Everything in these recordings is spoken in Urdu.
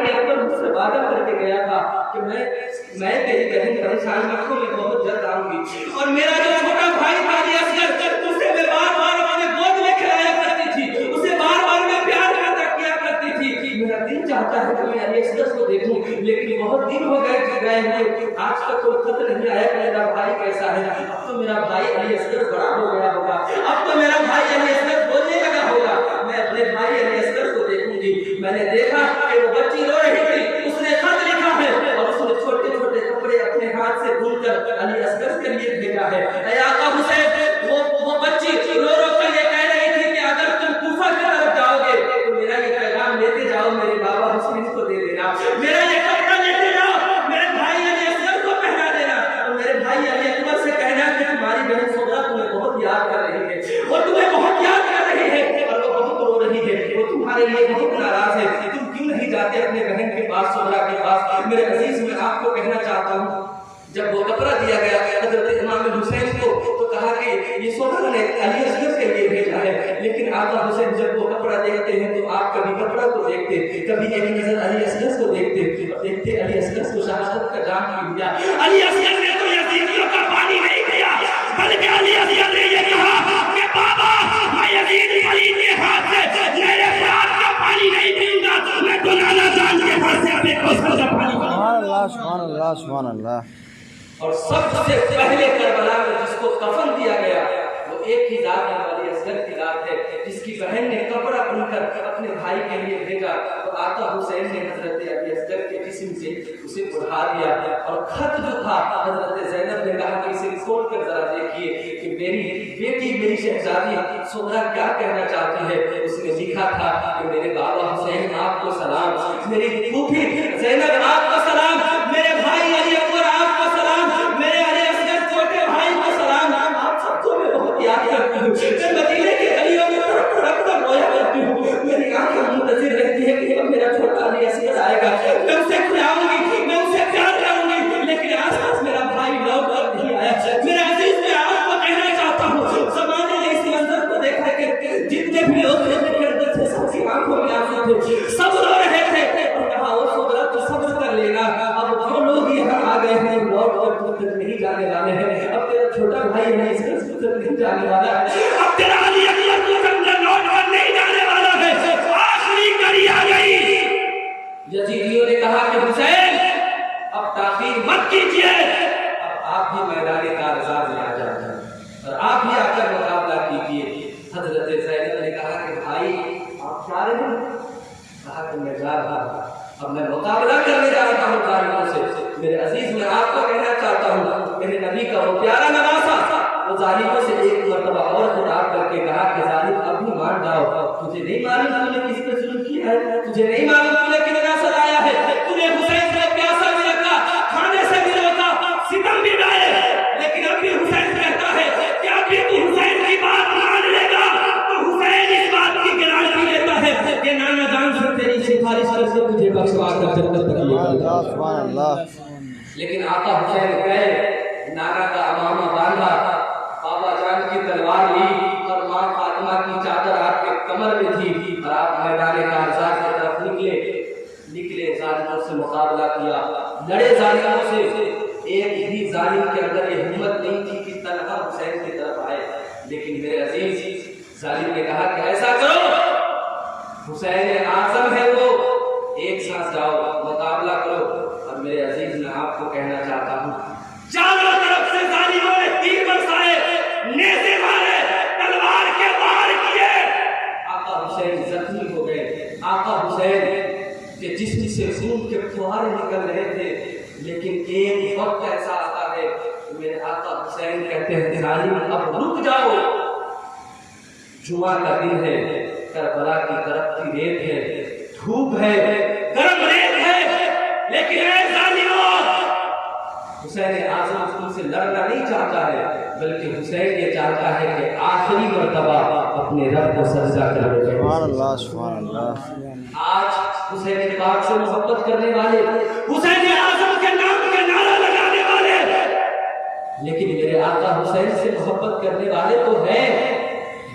علی اکبر مجھ سے وعدہ کر کے گیا تھا کہ میں تیری بہن پریشان رکھوں میں بہت جلد آؤں گی، اور میرا جو چھوٹا بھائی تھا علی اصغر، اسے میں بار بار اپنے گود میں کھلایا کرتی تھی، اسے بار بار میں پیار کیا کرتی تھی۔ میرا دل چاہتا ہے کہ میں علی اصغر کو دیکھوں، لیکن بہت دن ہو گئے ہوئے، آج تک کوئی خط نہیں آیا کہ میرا بھائی کیسا ہے۔ اب تو میرا بھائی علی اصغر بڑا ہو گیا ہوگا، اب تو میرا بھائی علی اصغر بولنے لگا ہوگا، میں اپنے بھائی علی اصغر کو دیکھوں گی۔ میں نے دیکھا کہ وہ بچی رو رہی تھی، اس نے خط لکھا ہے اور اس نے چھوٹے چھوٹے کپڑے اپنے ہاتھ سے بن کر علی اصغر کے لیے بھیجا ہے۔ اے آقا حسین، وہ بچی رو رو کر یہ کہہ رہی تھی کہ اگر تم کوفہ کی طرف جاؤ گے تو میرا یہ پیغام لیتے جاؤ، میرے بابا حسین کو دے دینا، میرا یہ کپڑا لیتے جاؤ، میرے بھائی علی اصغر کو پہنا دینا، اور میرے بھائی علی اکبر سے کہنا کہ تمہاری بہن صغرا تمہیں بہت یاد کر رہی ہے، وہ تمہیں بہت یاد کر رہی ہے، اور وہ بہت رو رہی ہے، وہ تمہارے لیے بہت ناراض ہے، تم کیوں نہیں جاتے اپنے بہن کے پاس، صغرا کے پاس۔ میرے عزیز، میں آپ کو کہنا چاہتا ہوں، جب وہ کپڑا دیا گیا حضرت امام حسین کو تو کہا کہ یہ صغرا نے علی اصغر کے لیے بھیجا ہے، لیکن آقا حسین جب وہ کپڑا دیکھتے ہیں تو آپ کبھی کپڑا کو دیکھتے، کبھی ایک نظر علی اصغر کو دیکھتے علی اصغر کو شہادت کا جام کی دیا۔ علی اصغر نے تو یزیدیوں کا پانی نہیں پیا، بلکہ علی اصغر نے یہ کہا کہ بابا میں یزید ولید کے ہاتھ سے میرے فرات کا پانی نہیں پیوں گا، میں تو نانا جان کے پاس سے ابے کوثر کا پانی پیوں گا۔ سبحان اللہ سبحان اللہ سبحان اللہ۔ اور سب سے پہلے کربلا میں جس کو کفن دیا گیا وہ ایک ہی ذات ہے، علی اصغر کی ذات ہے، جس کی بہن نے کپڑا بن کر اپنے بھائی کے لیے بھیجا، تو آقا حسین نے حضرت علی اصغر کے جسم سے اسے اٹھا دیا، اور خط جو تھا حضرت زینب نے کہا کہ اسے کھول کر ذرا دیکھیے کہ میری بیٹی، میری شہزادی صغرا کیا کہنا چاہتی ہے۔ اس نے لکھا تھا کہ میرے بابا حسین آپ کو سلام، میری پھوپھی زینب آپ کو سلام، میرے بھائی علی اکبر آپ کو سلام، میرے علی اصغر چھوٹے بھائی کو سلام، آپ سب کو میں بہت یاد کرتی ہوں، میں مدینے کے گلیوں میں تڑپ کر رویا کرتی ہوں، میری آنکھیں منتظر رہتی ہے کہ میرا چھوٹا علی اصغر آئے گا، میں اسے کھلاؤں گی، میں اسے پیار کروں گی، لیکن آج تک میرا بھائی لوٹ کر نہیں آیا۔ میرے عزیز، میں آپ کو کہنا چاہتا ہوں، زمانے نے اس منظر کو دیکھا کہ جتنے بھی لوگ تھے سب کی آنکھوں میں آنسو تھے، سب رو رہے تھے، اور کہا وہ صغرا تو صبر کر لینا، اب جو لوگ یہاں آ گئے ہیں لوٹ کر تم تک نہیں جانے والے ہیں، اب تیرا چھوٹا بھائی ہے اس کا تک نہیں جانے والا ہے، اب تیرا علی اکبر تو اندر لوٹ کر نہیں جانے والا ہے۔ آخری گھڑی آ گئی، یزیدیوں نے کہا کہ حسین اب تاخیر مت کیجیے، اب آپ بھی میدان کارزار میں آ جائیں اور آپ بھی آ کر مقابلہ کیجیے۔ حضرت زینب نے کہا کہ بھائی آپ جا رہے ہیں؟ کہا کہ میں جا رہا ہوں، اب میں مقابلہ کرنے جا رہا ہوں ظالموں سے۔ میرے عزیز، میں آپ کو کہنا چاہتا ہوں، میرے نبی کا وہ پیارا نواسا وہ ظالموں سے ایک مرتبہ اور خطاب کر کے کہا کہ ظالم اب بھی مان جاؤ، تجھے نہیں معلوم تم نے کس پہ ظلم کیا ہے، تجھے نہیں معلوم تم نے کتنا سزایا ہے، تم نے حسین کو پیاسا بھی رکھا، کھانے سے بھی روکا، ستم بھی ڈالے، لیکن اب بھی حسین کہتا ہے کہ اب بھی تو حسین کی بات مان لے گا، تو حسین اس بات کی گارنٹی لیتا ہے کہ نانا جان سے تیری سفارش کر کے تجھے بخشوا کر جنت تک لے جائے گا۔ سبحان اللہ۔ لیکن آقا حسین گئے، نانا کا امامہ باندھا، بابا جان کی تلوار لی، اور ماں فاطمہ کی چادر آپ کے کمر میں تھی، اور آپ میدان کارزار کی طرف نکلے، ظالموں سے مقابلہ کیا، لڑے ظالموں سے۔ ایک بھی ظالم کے اندر یہ ہمت نہیں تھی کہ تنہا حسین کی طرف آئے، لیکن میرے عزیز، ظالم نے کہا کہ ایسا کرو، حسین اعظم ہے وہ، ایک ساتھ جاؤ مقابلہ کرو۔ اور میرے عزیز، میں آپ کو کہنا چاہتا ہوں، چاروں طرف سے ظالموں نے تیر برسائے، نیزے مارے، تلوار کے وار کیے، آقا حسین زخمی ہو گئے۔ آقا حسین کے جسم سے خون کے فوارے نکل رہے تھے، لیکن ایک وقت ایسا آتا ہے میرے آقا حسین کہتے ہیں ظالم اب رک جاؤ، جمعہ کا دن ہے، کربلا کی طرف کی ریت ہے، دھوپ ہے، گرم ریت ہے، لیکن اے ظالموں، حسین اعظم تم سے لڑنا نہیں چاہتا ہے، بلکہ حسین یہ چاہتا ہے کہ آخری مرتبہ اپنے رب کو سجدہ کرے۔ سبحان اللہ سبحان اللہ۔ آج حسین پاک سے محبت کرنے والے، حسین اعظم کے نام کے نعرہ لگانے والے، لیکن میرے آقا حسین سے محبت کرنے والے تو ہیں،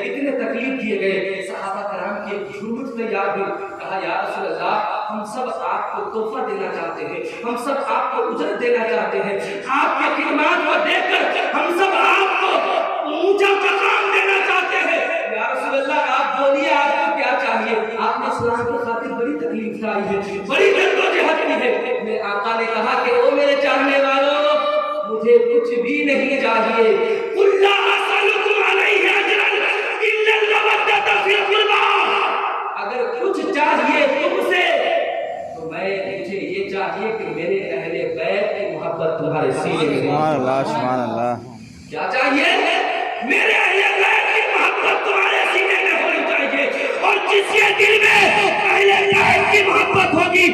اتنے تکلیف دیے گئے، صحابہ کرام کی ایک جھوٹ تیار ہوئی، کہا یا رسول اللہ ہم سب آپ کو تحفہ دینا چاہتے ہیں، ہم سب آپ کو اجرت دینا چاہتے ہیں، آپ کے خدمات کو دیکھ کر ہم سب آپ کو اونچا مقام دینا چاہتے ہیں، یا رسول اللہ آپ بولیے آپ کو کیا چاہیے؟ آپ نے اسلام کی خاطر بڑی تکلیف اٹھائی ہے، بڑی جدوجہد کی ہے۔ میرے آقا نے کہا کہ او میرے چاہنے والوں، مجھے کچھ بھی نہیں چاہیے، قل لا اسألکم علیہ اجرا الا المودۃ فی القربى، اگر کچھ چاہیے تم سے تو مجھے یہ چاہیے کہ میرے اہل بیت کی محبت تمہارے سینے میں ہو۔ سبحان اللہ سبحان اللہ کیا چاہیے؟ میرے اہل بیت کی محبت تمہارے سینے میں ہونی چاہیے، اور جس کے دل میں اہل بیت کی محبت ہوگی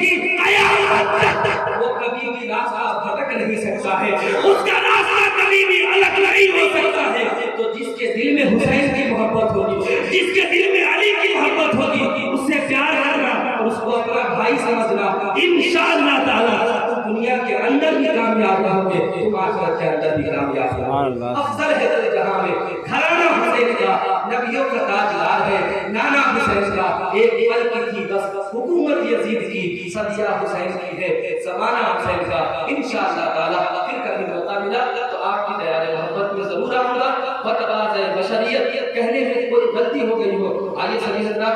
قیامت تک وہ کبھی بھی راستہ بھٹک نہیں سکتا ہے، اس کا راستہ کبھی بھی الگ نہیں ہو سکتا ہے۔ تو جس کے دل میں حسین کی محبت ہوگی، جس کے دل میں علی کی محبت ہوگی، اس سے پیار کرنا اور اس کو اپنا بھائی سمجھنا، انشاءاللہ تعالی تم دنیا کے اندر بھی کامیاب رہو گے، تم آخرت کے اندر بھی کامیاب رہو گے۔ افضل ہے دل جہاں میں گھرانہ حسین کا، نبیوں کا تاجدار ہے، نانا حسین کا ایک پل کی تھی بس حکومت یزید کی، صدیہ حسین کی ہے، زمانہ حسین کا۔ انشاءاللہ تعالی پھر کبھی موقع ملا تو آپ کی دیار محبت میں ضرور آؤں گا۔ بتباز بشریت کہنے میں کوئی غلطی ہو گئی ہو، آئیے سبھی حضرات